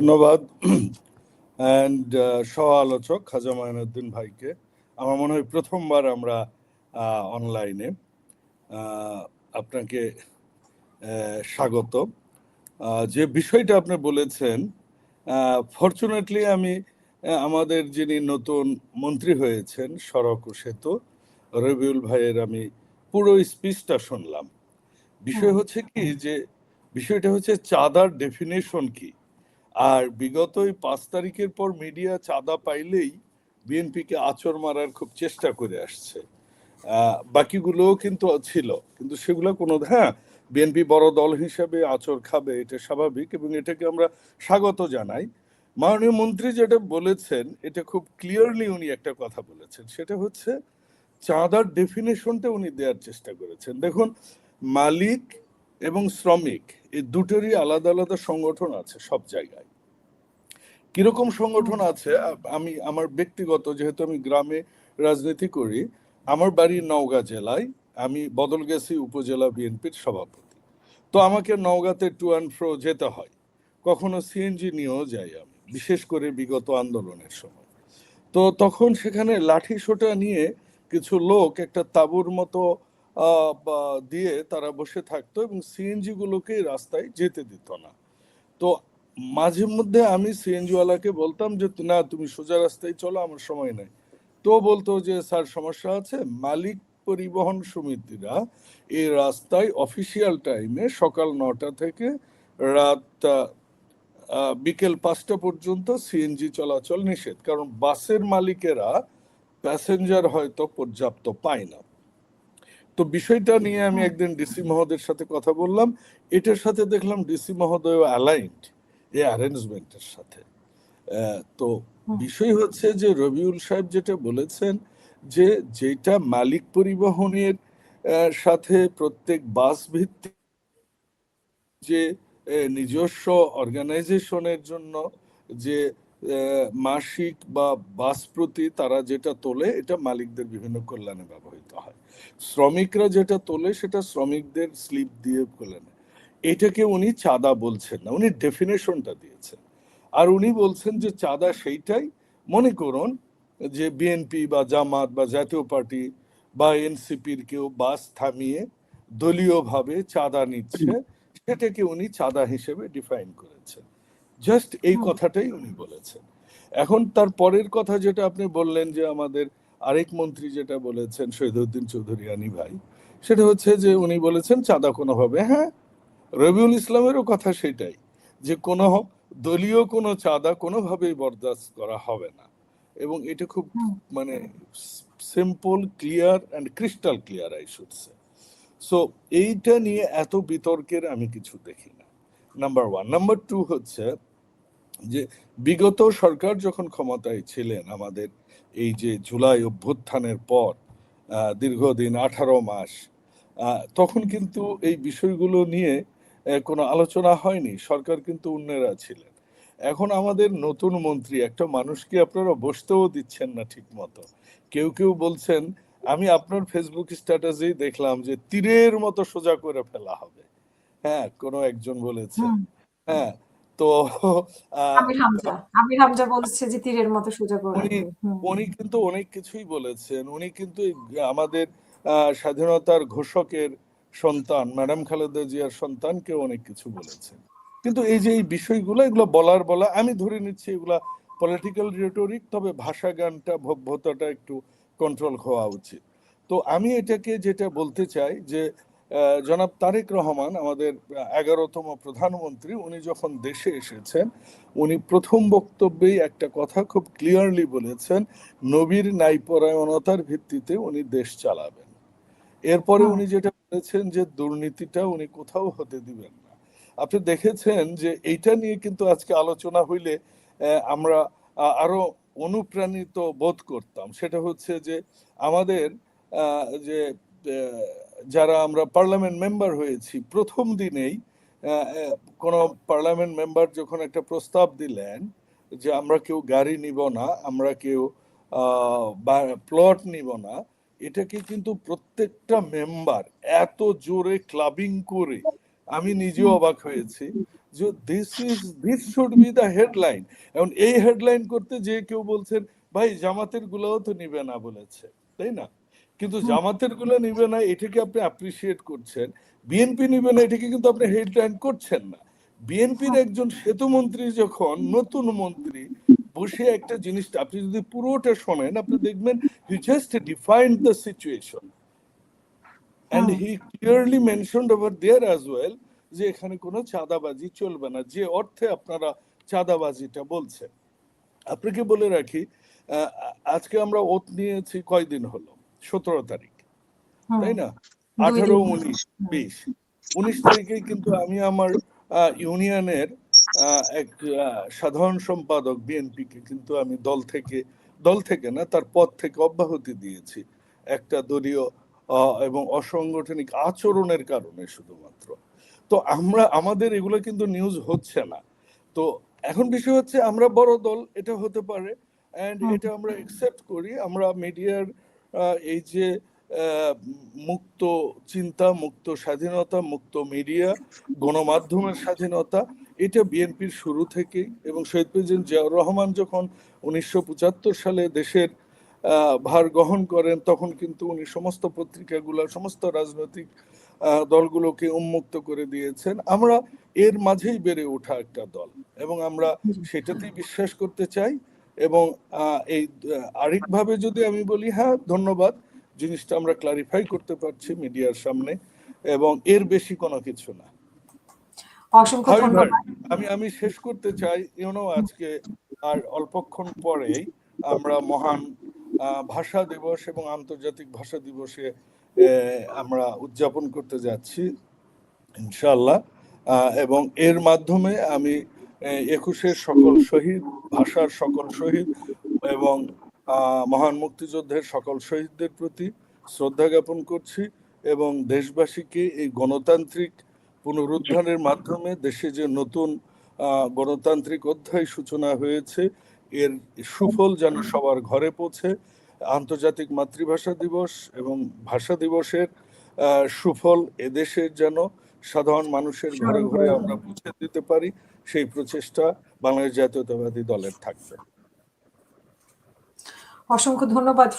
ধন্যবাদ অ্যান্ড সহ আলোচক খাজা মাইনুদ্দিন ভাইকে। আমার মনে হয় প্রথমবার আমরা অনলাইনে। আপনাকে স্বাগত। যে বিষয়টা আপনি বলেছেন, ফরচুনেটলি আমি আমাদের যিনি নতুন মন্ত্রী হয়েছেন সড়ক ও সেতু, রবিউল ভাইয়ের আমি পুরো স্পিচটা শুনলাম। বিষয় হচ্ছে কি যে বিষয়টা হচ্ছে চাঁদার ডেফিনেশন কি। আর বিগত এই 5 তারিখের পর মিডিয়া চাঁদা পাইলেই বিএনপিকে আঁচড় মারার খুব চেষ্টা করে আসছে। বাকিগুলোও কিন্তু ছিল, কিন্তু সেগুলো কোনো বিএনপি বড় দল হিসাবে আঁচড় খাবে, এটা স্বাভাবিক এবং এটাকে আমরা স্বাগত জানাই। মাননীয় মন্ত্রী যেটা বলেছেন এটা খুব ক্লিয়ারলি উনি একটা কথা বলেছেন, সেটা হচ্ছে চাঁদার ডেফিনেশনটা উনি দেওয়ার চেষ্টা করেছেন। দেখুন, মালিক এবং শ্রমিক এই দুটোরই আলাদা আলাদা সংগঠন আছে সব জায়গায়। কিরকম সংগঠন আছে, আমি আমার ব্যক্তিগত, যেহেতু আমি গ্রামে রাজনীতি করি, আমার বাড়ি নওগাঁ জেলায়, আমি বদলগাছি উপজেলা বিএনপির সভাপতি। তো আমাকে নওগাঁতে টু অ্যান্ড ফ্রো যেতে হয়, কখনো সিএনজি নিয়েও যাই আমি, বিশেষ করে বিগত আন্দোলনের সময়। তো তখন সেখানে লাঠি সোটা নিয়ে কিছু লোক একটা তাঁবুর মতো দিয়ে তারা বসে থাকতো এবং সিএনজি গুলোকে রাস্তায় যেতে দিত না। তো মাঝে মধ্যে আমি সিএনজিওয়ালাকে বলতাম যে না, তুমি সোজা রাস্তায় চলো, আমার সময় নেই। তো বলতো যে স্যার সমস্যা আছে, মালিক পরিবহন সমিতিরা এই রাস্তায় অফিসিয়াল টাইমে সকাল 9টা থেকে রাত বিকেল 5টা পর্যন্ত সিএনজি চলাচল নিষেধ, কারণ বাসের মালিকেরা প্যাসেঞ্জার হয়তো পর্যাপ্ত পায় না। তো বিষয়টা নিয়ে আমি একদিন ডিসি মহোদয়ের সাথে কথা বললাম, এটার সাথে দেখলাম ডিসি মহোদয় অ্যালাইন্ড এই অ্যারেঞ্জমেন্টের সাথে। তো বিষয় হচ্ছে যে রবিউল সাহেব যেটা বলেছেন যে যেটা মালিক পরিবহনের সাথে প্রত্যেক বাস ভিত্তিক যে নিজস্ব অর্গানাইজেশনের জন্য যে মাসিক বা বাস প্রতি তারা যেটা তোলে, এটা মালিকদের বিভিন্ন কল্যাণে ব্যবহৃত হয়। শ্রমিকরা যেটা তোলে সেটা শ্রমিকদের স্লিপ দিয়ে কল্যাণে। এটাকে উনি চাঁদা বলছেন না, উনি ডেফিনেশনটা দিয়েছেন। আর উনি বলছেন যে চাঁদা সেইটাই, মনে করুন যে বিএনপি বা জামাত বা জাতীয় পার্টি বা এনসিপির কেউ বাস থামিয়ে দলীয়ভাবে চাঁদা নিচ্ছে, সেটাকে উনি চাঁদা হিসেবে ডিফাইন করেছেন। জাস্ট এই কথাটাই উনি বলেছেন। এখন তার পরের কথা যেটা আপনি বললেন যে আমাদের আরেক মন্ত্রী যেটা বলেছেন শহীদউদ্দিন চৌধুরী আনি ভাই, সেটা হচ্ছে যে উনি বলেছেন চাঁদা কোনোভাবে, রবিউল ইসলামেরও কথা সেটাই, যে কোনো দলীয় কোনো চাঁদা কোনোভাবেই বরদাস্ত করা হবে না। এবং এটা খুব মানে simple, clear and crystal clear I should say. So এইটা নিয়ে এত বিতর্কের আমি কিছু দেখি না, নাম্বার ওয়ান। নাম্বার টু হচ্ছে যে বিগত সরকার যখন ক্ষমতায় ছিলেন, আমাদের এই যে জুলাই অভ্যুত্থানের পর দীর্ঘদিন 18 মাস, তখন কিন্তু এই বিষয়গুলো নিয়ে কোনো আলোচনা হয়নি, সরকার কিন্তু উন্নয়রা ছিলেন। এখন আমাদের নতুন মন্ত্রী, একটা মানুষকে আপনারা বসতেও দিচ্ছেন না ঠিক মতো। কেউ কেউ বলছেন, আমি আপনার ফেসবুক স্ট্যাটাসেই দেখলাম যে তীরের মতো সোজা করে ফেলা হবে, কোনো একজন বলেছেন। হ্যাঁ, তো আমির হামজা বলছে যে তীরের মতো সোজা করে উনি দেবে। উনি কিন্তু অনেক কিছুই বলেছেন। উনি কিন্তু আমাদের স্বাধীনতার ঘোষকের সন্তান ম্যাডাম খালেদা জিয়ার সন্তানকে অনেক কিছু বলেছেন। কিন্তু এই যে এই বিষয়গুলো, এগুলো বলা আমি ধরে নিচ্ছি এগুলা পলিটিক্যাল রিটোরিক, তবে ভাষা গানটা ভব্যতাটা একটু কন্ট্রোল হওয়া উচিত। তো আমি এটাকে যেটা বলতে চাই যে জনাব তারেক রহমান আমাদের 11তম প্রধানমন্ত্রী, উনি যখন দেশে এসেছেন, উনি প্রথম বক্তব্যেই একটা কথা খুব ক্লিয়ারলি বলেছেন, নবীর ন্যায়পরায়ণতার ভিত্তিতে উনি দেশ চালাবেন। এরপরে উনি যেটা বলেছেন যে দুর্নীতিটা উনি কোথাও হতে দিবেন না। আপনি দেখেছেন যে এইটা নিয়ে কিন্তু আজকে আলোচনা হইলে আমরা আরো অনুপ্রাণিত বোধ করতাম। সেটা হচ্ছে যে আমাদের যে যারা আমরা পার্লামেন্ট মেম্বার হয়েছি, প্রথম দিনেই কোন পার্লামেন্ট মেম্বার যখন একটা প্রস্তাব দিলেন যে আমরা কেউ গাড়ি নিব না, আমরা কেউ প্লট নিব না, এটাকে কিন্তু প্রত্যেকটা মেম্বার এত জোরে ক্লাবিং করে, আমি নিজেও অবাক হয়েছি যে this should be the headline. এখন এই হেডলাইন করতে যে কেউ বলছেন ভাই জামাতের গুলাও তো নিবে না বলেছে, তাই না? কিন্তু জামাতের গুলো নিবে না এটাকে আপনি অ্যাপ্রিসিয়েট করছেন, বিএনপি নিবে না এটাকে কিন্তু আপনি হেডলাইন করছেন না। বিএনপির একজন সেতুমন্ত্রী যখন নতুন মন্ত্রী বসে একটা জিনিসটা আপনি যদি পুরোটা শোনেন আপনি দেখবেন he just defined the situation and he clearly mentioned over there as well যে এখানে কোনো চাঁদাবাজি চলবে না, যে অর্থে আপনারা চাঁদাবাজিটা বলছেন। আপনাকে বলে রাখি আজকে আমরা ওত নিয়েছি কয়দিন হলো, 17 তারিখ, তাই না? 18, 19, 20, 19 তারিখেই কিন্তু আমি আমার ইউনিয়নের এক সাধারণ সম্পাদক বিএনপিকে কিন্তু আমি দল থেকে না তার পদ থেকে অব্যাহতি দিয়েছি একটা দলীয় এবং অসাংগঠনিক আচরণের কারণে শুধুমাত্র। তো আমাদের এগুলো কিন্তু নিউজ হচ্ছে না। তো এখন বিষয় হচ্ছে আমরা বড় দল, এটা হতে পারে, এন্ড এটা আমরা একসেপ্ট করি। আমরা মিডিয়ার এই যে মুক্ত চিন্তা, মুক্ত স্বাধীনতা, মুক্ত মিডিয়া, গণমাধ্যমের স্বাধীনতা, এটা বিএনপির শুরু থেকেই। এবং শহীদ প্রেসিডেন্ট জিয়াউর রহমান যখন 1975 সালে দেশের ভার গ্রহণ করেন তখন কিন্তু উনি সমস্ত পত্রিকাগুলো, সমস্ত রাজনৈতিক দলগুলোকে উন্মুক্ত করে দিয়েছেন। আমরা এর মাঝেই বেড়ে ওঠা একটা দল এবং আমরা সেটাতেই বিশ্বাস করতে চাই। এবং এই আরেকভাবে যদি আমি বলি, হ্যাঁ ধন্যবাদ, জিনিসটা আমরা ক্লারিফাই করতে পারছি মিডিয়ার সামনে, এবং এর বেশি কোনো কিছু না। অসংখ্য ধন্যবাদ। আমি শেষ করতে চাই, আজকে আর অল্পক্ষণ পরেই আমরা মহান ভাষা দিবস এবং আন্তর্জাতিক ভাষা দিবসে আমরা উদযাপন করতে যাচ্ছি ইনশাআল্লাহ। এবং এর মাধ্যমে আমি 21-এর সকল শহীদ, ভাষার সকল শহীদ এবং মহান মুক্তিযুদ্ধের সকল শহীদদের প্রতি শ্রদ্ধা জ্ঞাপন করছি এবং দেশবাসীকে এই গণতান্ত্রিক পুনরুদ্ধারের মাধ্যমে দেশে যে নতুন গণতান্ত্রিক অধ্যায় সূচনা হয়েছে এর সুফল যেন সবার ঘরে পৌঁছে। আন্তর্জাতিক মাতৃভাষা দিবস এবং ভাষা দিবসের সুফল এদেশের যেন সাধারণ মানুষের ঘরে ঘরে আমরা পৌঁছে দিতে পারি, সেই প্রচেষ্টা বাংলাদেশ জাতীয়তাবাদী দলের থাকবে। অসংখ্য ধন্যবাদ।